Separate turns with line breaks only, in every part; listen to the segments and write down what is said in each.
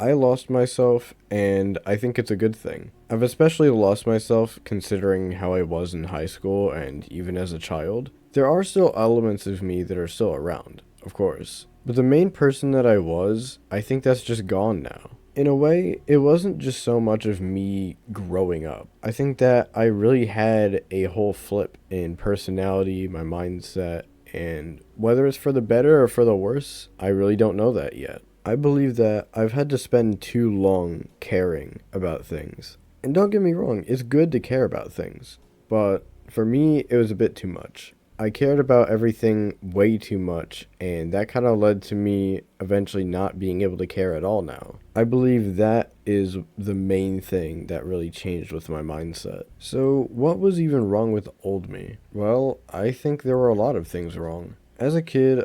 I lost myself, and I think it's a good thing. I've especially lost myself considering how I was in high school and even as a child. There are still elements of me that are still around, of course. But the main person that I was, I think that's just gone now. In a way, it wasn't just so much of me growing up. I think that I really had a whole flip in personality, my mindset, and whether it's for the better or for the worse, I really don't know that yet. I believe that I've had to spend too long caring about things. And don't get me wrong, it's good to care about things. But for me, it was a bit too much. I cared about everything way too much, and that kind of led to me eventually not being able to care at all now. I believe that is the main thing that really changed with my mindset. So, what was even wrong with old me? Well, I think there were a lot of things wrong. As a kid,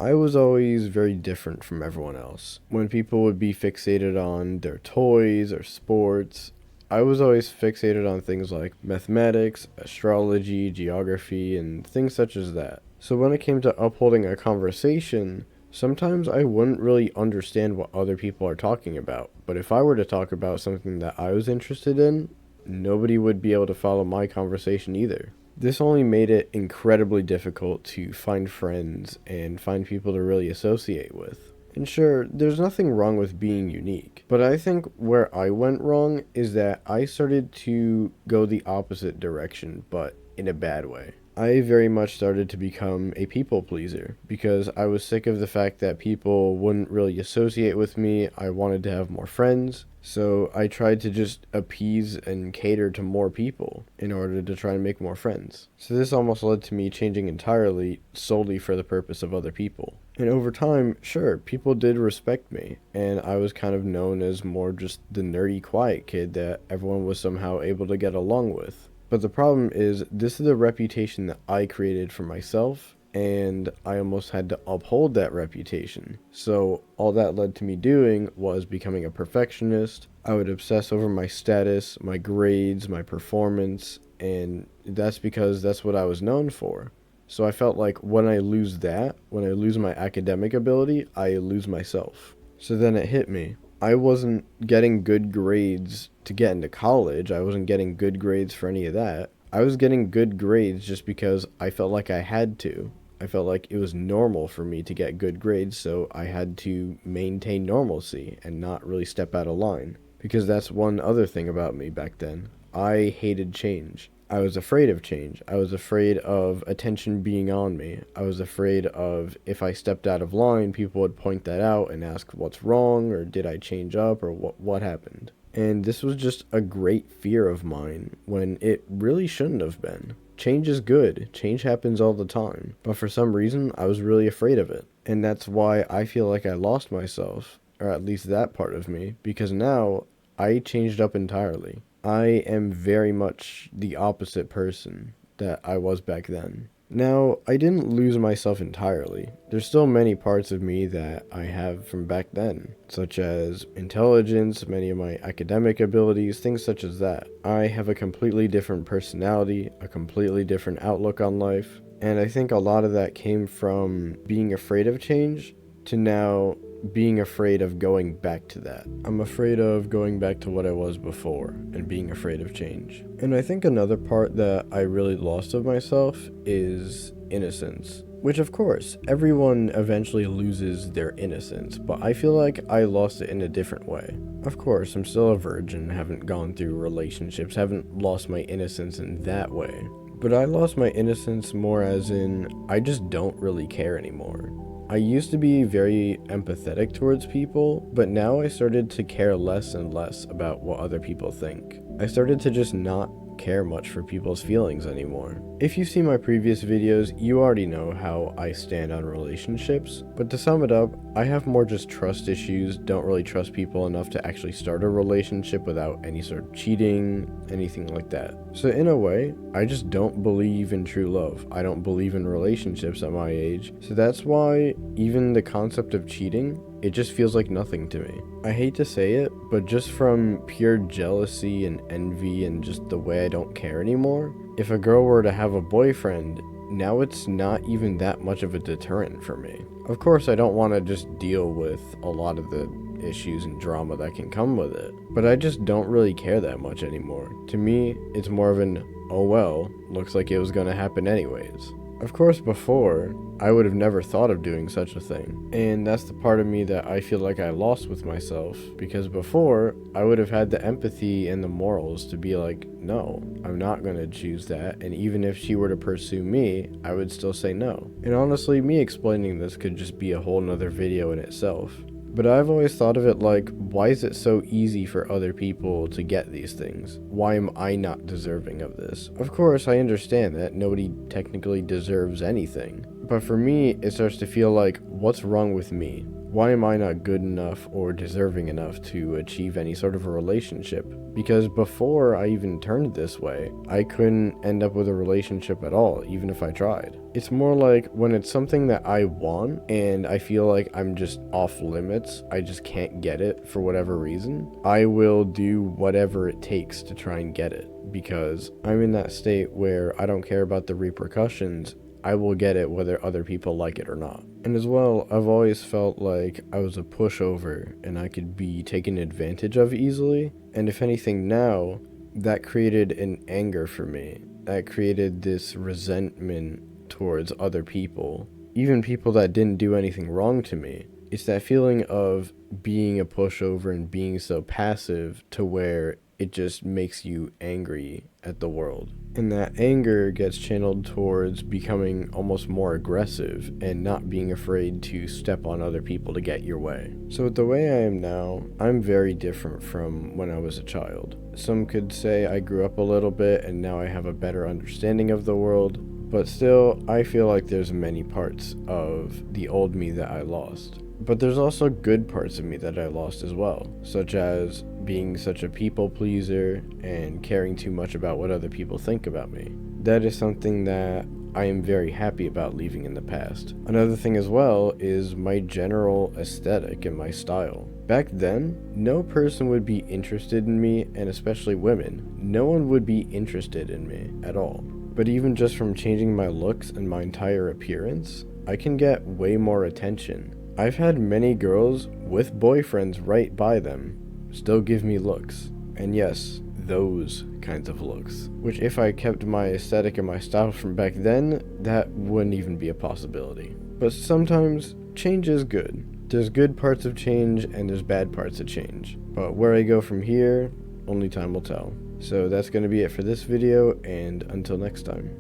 I was always very different from everyone else. When people would be fixated on their toys or sports, I was always fixated on things like mathematics, astrology, geography, and things such as that. So when it came to upholding a conversation, sometimes I wouldn't really understand what other people are talking about. But if I were to talk about something that I was interested in, nobody would be able to follow my conversation either. This only made it incredibly difficult to find friends and find people to really associate with. And sure, there's nothing wrong with being unique, but I think where I went wrong is that I started to go the opposite direction, but in a bad way. I very much started to become a people pleaser because I was sick of the fact that people wouldn't really associate with me. I wanted to have more friends, so I tried to just appease and cater to more people in order to try and make more friends. So this almost led to me changing entirely solely for the purpose of other people. And over time, sure, people did respect me, and I was kind of known as more just the nerdy, quiet kid that everyone was somehow able to get along with. But the problem is, this is the reputation that I created for myself, and I almost had to uphold that reputation. So all that led to me doing was becoming a perfectionist. I would obsess over my status, my grades, my performance, and that's because that's what I was known for. So I felt like when I lose that, when I lose my academic ability, I lose myself. So then it hit me. I wasn't getting good grades to get into college. I wasn't getting good grades for any of that. I was getting good grades just because I felt like I had to. I felt like it was normal for me to get good grades, so I had to maintain normalcy and not really step out of line. Because that's one other thing about me back then. I hated change. I was afraid of change. I was afraid of attention being on me. I was afraid of if I stepped out of line, people would point that out and ask what's wrong, or did I change up, or what happened. And this was just a great fear of mine when it really shouldn't have been. Change is good. Change happens all the time. But for some reason, I was really afraid of it. And that's why I feel like I lost myself, or at least that part of me, because now I changed up entirely. I am very much the opposite person that I was back then. Now, I didn't lose myself entirely. There's still many parts of me that I have from back then, such as intelligence, many of my academic abilities, things such as that. I have a completely different personality, a completely different outlook on life, and I think a lot of that came from being afraid of change to now being afraid of going back to that. I'm afraid of going back to what I was before and being afraid of change. And I think another part that I really lost of myself is innocence. Which, of course, everyone eventually loses their innocence, but I feel like I lost it in a different way. Of course, I'm still a virgin, haven't gone through relationships, haven't lost my innocence in that way. But I lost my innocence more as in, I just don't really care anymore. I used to be very empathetic towards people, but now I started to care less and less about what other people think. I started to just not care much for people's feelings anymore. If you've seen my previous videos, you already know how I stand on relationships, but to sum it up, I have more just trust issues, don't really trust people enough to actually start a relationship without any sort of cheating, anything like that. So in a way, I just don't believe in true love. I don't believe in relationships at my age, so that's why even the concept of cheating, it just feels like nothing to me. I hate to say it, but just from pure jealousy and envy and just the way I don't care anymore, if a girl were to have a boyfriend, now it's not even that much of a deterrent for me. Of course, I don't want to just deal with a lot of the issues and drama that can come with it. But I just don't really care that much anymore. To me, it's more of an, oh well, looks like it was gonna happen anyways. Of course, before, I would have never thought of doing such a thing. And that's the part of me that I feel like I lost with myself, because before, I would have had the empathy and the morals to be like, no, I'm not gonna choose that, and even if she were to pursue me, I would still say no. And honestly, me explaining this could just be a whole nother video in itself. But I've always thought of it like, why is it so easy for other people to get these things? Why am I not deserving of this? Of course, I understand that nobody technically deserves anything. But for me, it starts to feel like, what's wrong with me? Why am I not good enough or deserving enough to achieve any sort of a relationship? Because before I even turned this way, I couldn't end up with a relationship at all, even if I tried. It's more like when it's something that I want and I feel like I'm just off limits, I just can't get it for whatever reason, I will do whatever it takes to try and get it. Because I'm in that state where I don't care about the repercussions. I will get it whether other people like it or not. And as well, I've always felt like I was a pushover and I could be taken advantage of easily. And if anything now, that created an anger for me. That created this resentment towards other people, even people that didn't do anything wrong to me. It's that feeling of being a pushover and being so passive to where it just makes you angry at the world. And that anger gets channeled towards becoming almost more aggressive and not being afraid to step on other people to get your way. So with the way I am now, I'm very different from when I was a child. Some could say I grew up a little bit and now I have a better understanding of the world, but still, I feel like there's many parts of the old me that I lost. But there's also good parts of me that I lost as well, such as being such a people pleaser and caring too much about what other people think about me. That is something that I am very happy about leaving in the past. Another thing as well is my general aesthetic and my style. Back then, no person would be interested in me, and especially women. No one would be interested in me at all. But even just from changing my looks and my entire appearance, I can get way more attention. I've had many girls with boyfriends right by them still give me looks. And yes, those kinds of looks. Which if I kept my aesthetic and my style from back then, that wouldn't even be a possibility. But sometimes, change is good. There's good parts of change and there's bad parts of change. But where I go from here, only time will tell. So that's going to be it for this video, and until next time.